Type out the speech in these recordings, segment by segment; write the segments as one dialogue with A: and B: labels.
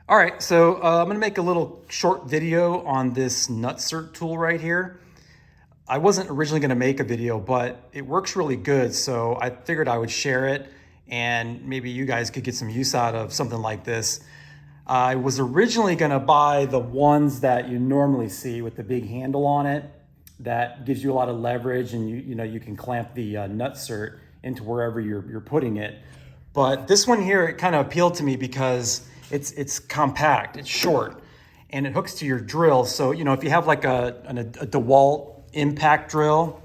A: All right, so I'm gonna make a little short video on this Nutsert tool right here. I wasn't originally gonna make a video, but it works really good, so I figured I would share it and maybe you guys could get some use out of something like this. I was originally gonna buy the ones that you normally see with the big handle on it that gives you a lot of leverage, and you can clamp the Nutsert into wherever you're putting it. But this one here, it kind of appealed to me because it's compact, it's short, and it hooks to your drill. So, if you have like a DeWalt impact drill,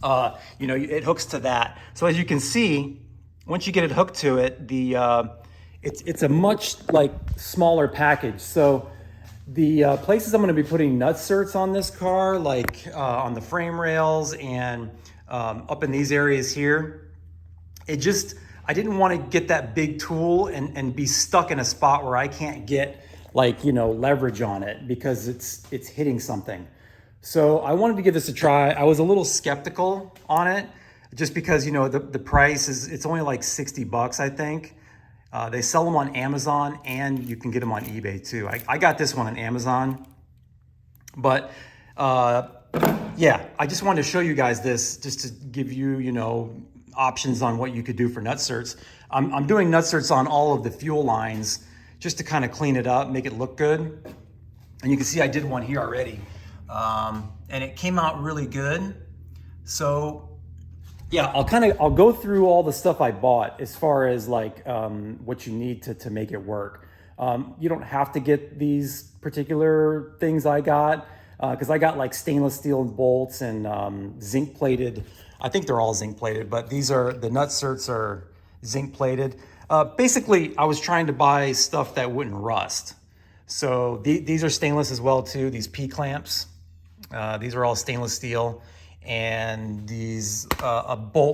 A: it hooks to that. So as you can see, once you get it hooked to it, it's a much smaller package. So the places I'm going to be putting Nutserts on this car, on the frame rails and up in these areas here, I didn't want to get that big tool and be stuck in a spot where I can't get leverage on it because it's hitting something. So I wanted to give this a try. I was a little skeptical on it just because, the price it's only like 60 bucks, I think. They sell them on Amazon and you can get them on eBay too. I got this one on Amazon, but yeah, I just wanted to show you guys this just to give you, options on what you could do for Nutserts. I'm doing Nutserts on all of the fuel lines just to kind of clean it up, make it look good. And you can see I did one here already. And it came out really good. So yeah, I'll go through all the stuff I bought as far as what you need to make it work. You don't have to get these particular things I got, because I got stainless steel bolts and zinc plated. I think they're all zinc plated, but the Nutserts are zinc plated. Basically, I was trying to buy stuff that wouldn't rust. So these are stainless as well too, these P-clamps. These are all stainless steel. And these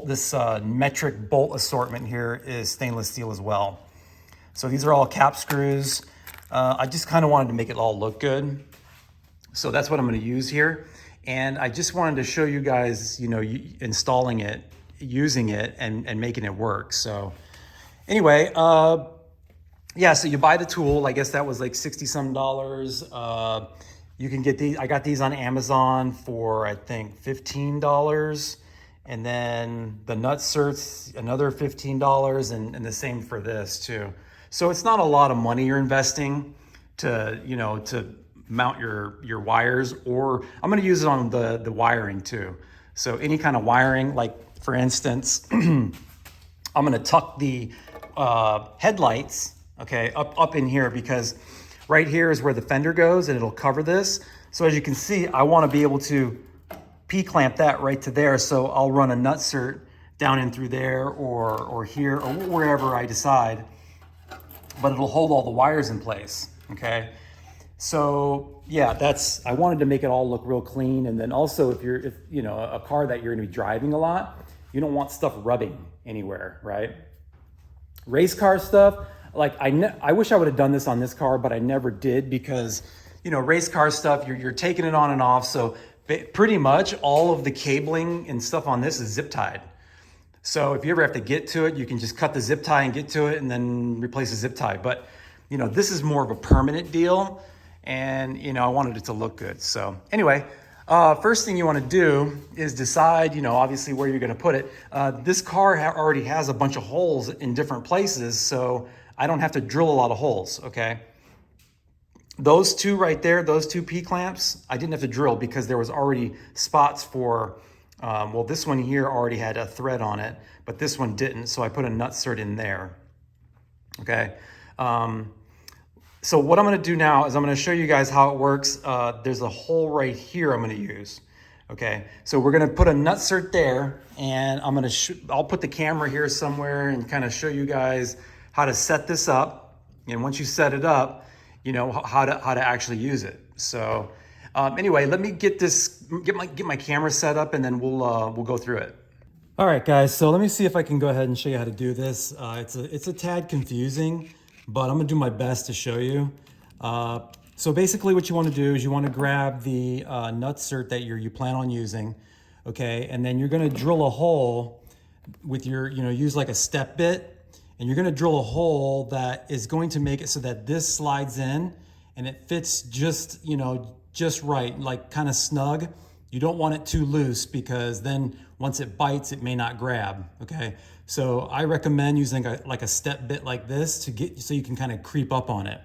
A: this metric bolt assortment here is stainless steel as well. So these are all cap screws. I just kind of wanted to make it all look good. So that's what I'm going to use here. And I just wanted to show you guys, installing it, using it, and making it work. So anyway, yeah, so you buy the tool. I guess that was like 60 some dollars. You can get these. I got these on Amazon for, I think, $15. And then the Nutserts, another $15, and the same for this too. So it's not a lot of money you're investing to mount your wires, or I'm going to use it on the wiring too. So any kind of wiring, like for instance, I'm going to tuck the headlights, okay, up in here, because right here is where the fender goes and it'll cover this. So as you can see, I want to be able to P-clamp that right to there. So I'll run a Nutsert down in through there or here or wherever I decide, but it'll hold all the wires in place, okay? So yeah, I wanted to make it all look real clean. And then also if a car that you're going to be driving a lot, you don't want stuff rubbing anywhere, right? Race car stuff, I wish I would have done this on this car, but I never did because, race car stuff, you're taking it on and off. So pretty much all of the cabling and stuff on this is zip tied. So if you ever have to get to it, you can just cut the zip tie and get to it and then replace the zip tie. But, this is more of a permanent deal. And, I wanted it to look good. So anyway, first thing you want to do is decide, obviously where you're going to put it. This car already has a bunch of holes in different places, so I don't have to drill a lot of holes, okay? Those two right there, those two P-clamps, I didn't have to drill because there was already spots for, this one here already had a thread on it, but this one didn't, so I put a Nutsert in there, okay? So what I'm going to do now is I'm going to show you guys how it works. There's a hole right here I'm going to use. Okay, so we're going to put a Nutsert there, and I'll put the camera here somewhere and kind of show you guys how to set this up. And once you set it up, how to actually use it. So anyway, let me get my camera set up, and then we'll go through it. All right, guys. So let me see if I can go ahead and show you how to do this. It's a tad confusing, but I'm gonna do my best to show you. So basically what you wanna do is you wanna grab the Nutsert that you plan on using, okay? And then you're gonna drill a hole with use like a step bit, and you're gonna drill a hole that is going to make it so that this slides in and it fits just, you know, just right, like kind of snug. You don't want it too loose because then once it bites, it may not grab, okay? So I recommend using like a step bit like this to get, so you can kind of creep up on it.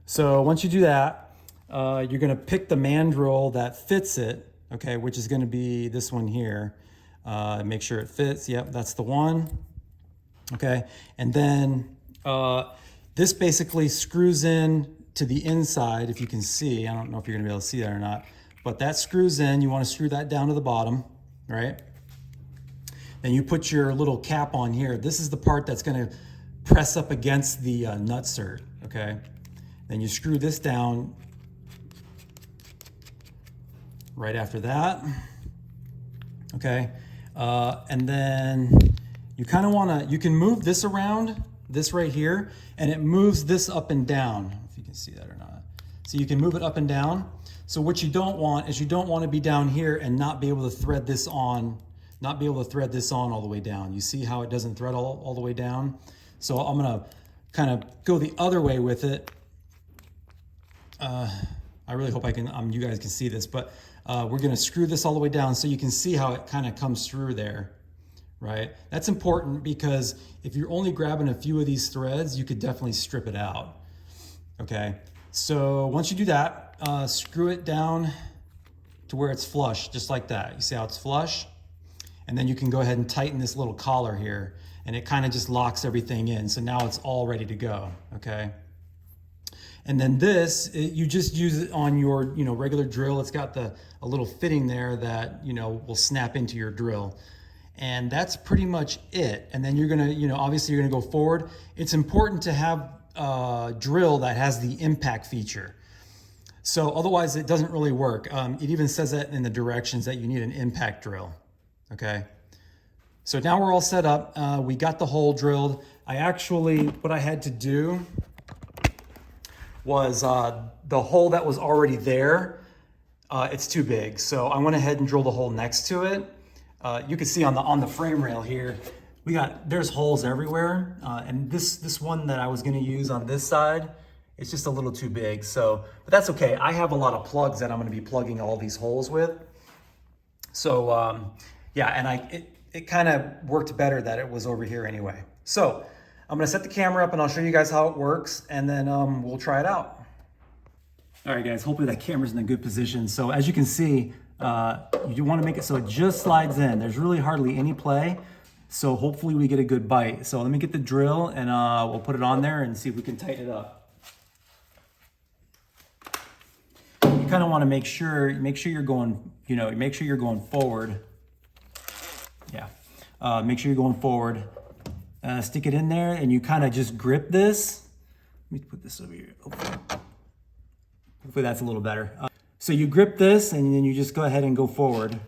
A: So once you do that, you're gonna pick the mandrel that fits it, okay, which is gonna be this one here. Make sure it fits, yep, that's the one, okay? And then this basically screws in to the inside, if you can see. I don't know if you're gonna be able to see that or not, but that screws in. You wanna screw that down to the bottom, right? Then you put your little cap on here. This is the part that's gonna press up against the nutsert, okay? Then you screw this down right after that, okay? And then you kind of wanna, you can move this around, this right here, and it moves this up and down. I don't know if you can see that or not. So you can move it up and down. So what you don't want is you don't want to be down here and not be able to thread this on, all the way down. You see how it doesn't thread all the way down? So I'm gonna kind of go the other way with it. I really hope you guys can see this, but we're gonna screw this all the way down so you can see how it kind of comes through there, right? That's important because if you're only grabbing a few of these threads, you could definitely strip it out, okay? So once you do that, screw it down to where it's flush, just like that. You see how it's flush? And then you can go ahead and tighten this little collar here, and it kind of just locks everything in. So now it's all ready to go, okay? And then this, you just use it on your, regular drill. It's got a little fitting there that, will snap into your drill. And that's pretty much it. And then you're gonna, obviously you're gonna go forward. It's important to have a drill that has the impact feature. So otherwise it doesn't really work. It even says that in the directions that you need an impact drill, okay? So now we're all set up. We got the hole drilled. What I had to do was the hole that was already there, it's too big. So I went ahead and drilled a hole next to it. You can see on the frame rail here, there's holes everywhere. And this one that I was gonna use on this side, it's just a little too big. So, but that's okay. I have a lot of plugs that I'm gonna be plugging all these holes with. So yeah, and it kind of worked better that it was over here anyway. So I'm gonna set the camera up and I'll show you guys how it works, and then we'll try it out. All right guys, hopefully that camera's in a good position. So as you can see, you wanna make it so it just slides in. There's really hardly any play. So hopefully we get a good bite. So let me get the drill and we'll put it on there and see if we can tighten it up. You kind of want to make sure you're going, make sure you're going forward. Yeah, make sure you're going forward. Stick it in there and you kind of just grip this. Let me put this over here. Hopefully that's a little better. So you grip this and then you just go ahead and go forward.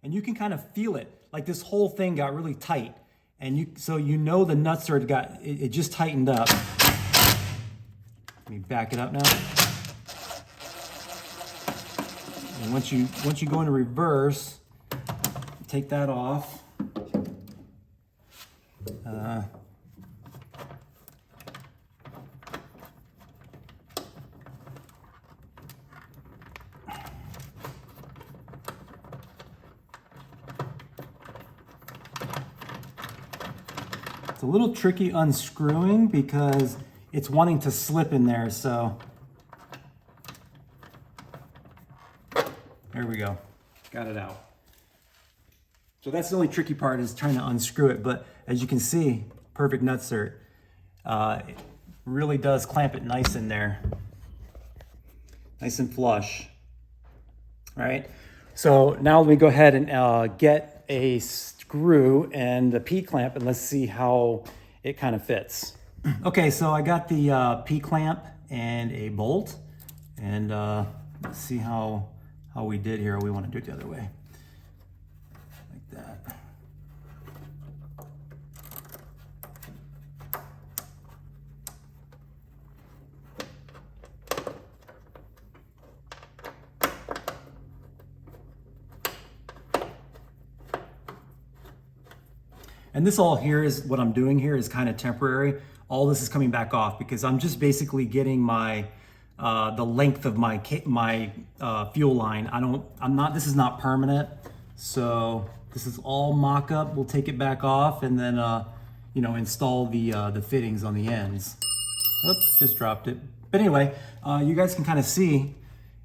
A: And you can kind of feel it, like this whole thing got really tight. And so the nutsert it just tightened up. Let me back it up now. And once you go into reverse, take that off. It's a little tricky unscrewing because it's wanting to slip in there, so there we go, got it out. So that's the only tricky part, is trying to unscrew it, but as you can see, perfect nutsert. It really does clamp it nice in there, nice and flush. All right, so now let me go ahead and get a screw and the P-clamp and let's see how it kind of fits. Okay, so I got the P-clamp and a bolt, and let's see how we did here. We want to do it the other way, like that. And this all here is what I'm doing here is kind of temporary. All this is coming back off because I'm just basically getting my the length of my fuel line. This is not permanent. So this is all mock-up. We'll take it back off and then install the fittings on the ends. Oops, just dropped it. But anyway, you guys can kind of see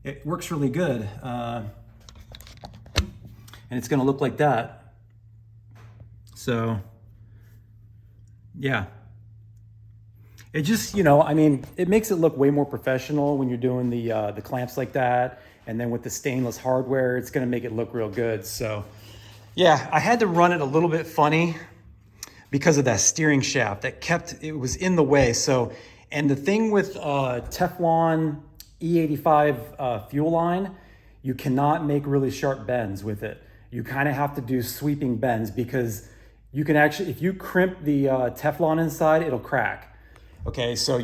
A: it works really good. And it's gonna look like that. So, yeah. It just, it makes it look way more professional when you're doing the clamps like that. And then with the stainless hardware, it's gonna make it look real good. So, yeah, I had to run it a little bit funny because of that steering shaft it was in the way. So, and the thing with Teflon E85 fuel line, you cannot make really sharp bends with it. You kind of have to do sweeping bends because you can actually, if you crimp the Teflon inside, it'll crack. Okay, so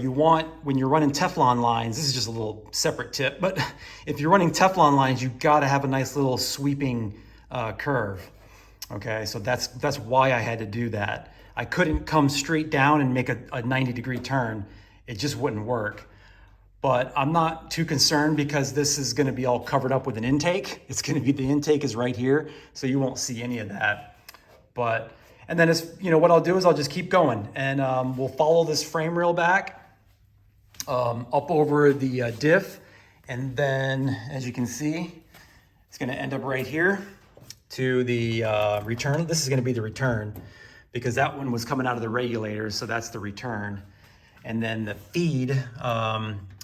A: when you're running Teflon lines, this is just a little separate tip, but if you're running Teflon lines, you gotta have a nice little sweeping curve. Okay, so that's why I had to do that. I couldn't come straight down and make a 90-degree turn. It just wouldn't work. But I'm not too concerned because this is gonna be all covered up with an intake. The intake is right here, so you won't see any of that. And then what I'll do is I'll just keep going and we'll follow this frame rail back up over the diff. And then as you can see, it's gonna end up right here to the return. This is gonna be the return because that one was coming out of the regulator, so that's the return. And then the feed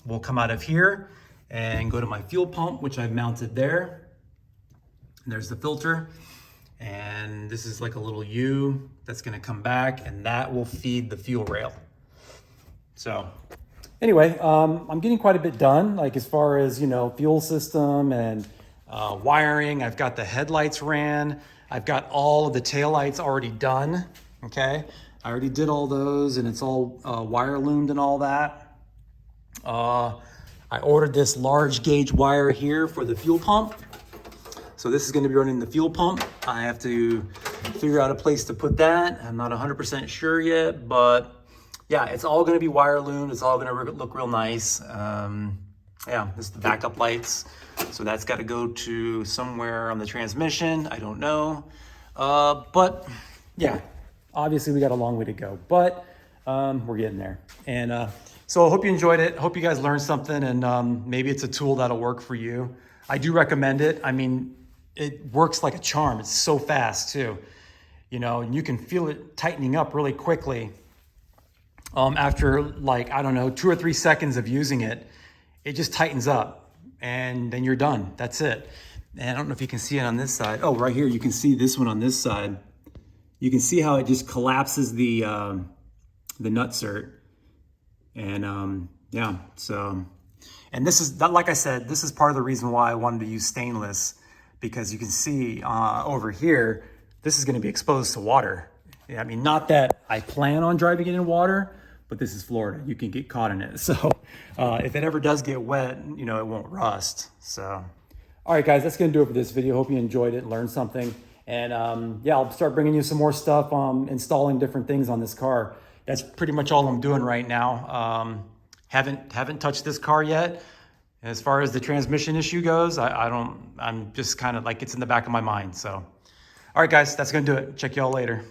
A: will come out of here and go to my fuel pump, which I've mounted there. And there's the filter. And this is like a little U that's gonna come back and that will feed the fuel rail. So anyway, I'm getting quite a bit done, like as far as, fuel system and wiring. I've got the headlights ran. I've got all of the taillights already done, okay? I already did all those and it's all wire loomed and all that. I ordered this large gauge wire here for the fuel pump. So this is gonna be running the fuel pump. I have to figure out a place to put that. I'm not 100% sure yet, but yeah, it's all gonna be wire loomed. It's all gonna look real nice. Yeah, this is the backup lights. So that's gotta go to somewhere on the transmission. I don't know. But yeah, obviously we got a long way to go, but we're getting there. And so I hope you enjoyed it. Hope you guys learned something and maybe it's a tool that'll work for you. I do recommend it. I mean, it works like a charm. It's so fast too. And you can feel it tightening up really quickly. After like, I don't know, 2 or 3 seconds of using it, it just tightens up and then you're done. That's it. And I don't know if you can see it on this side. Oh, right here, you can see this one on this side. You can see how it just collapses the nutsert. And yeah, so, and this is, like I said, this is part of the reason why I wanted to use stainless, because you can see over here, this is gonna be exposed to water. I mean, not that I plan on driving it in water, but this is Florida, you can get caught in it. So if it ever does get wet, it won't rust, so. All right, guys, that's gonna do it for this video. Hope you enjoyed it, learned something. And yeah, I'll start bringing you some more stuff, installing different things on this car. That's pretty much all I'm doing right now. Haven't touched this car yet. As far as the transmission issue goes, I'm just kind of like, it's in the back of my mind. So, all right, guys, that's gonna do it. Check y'all later.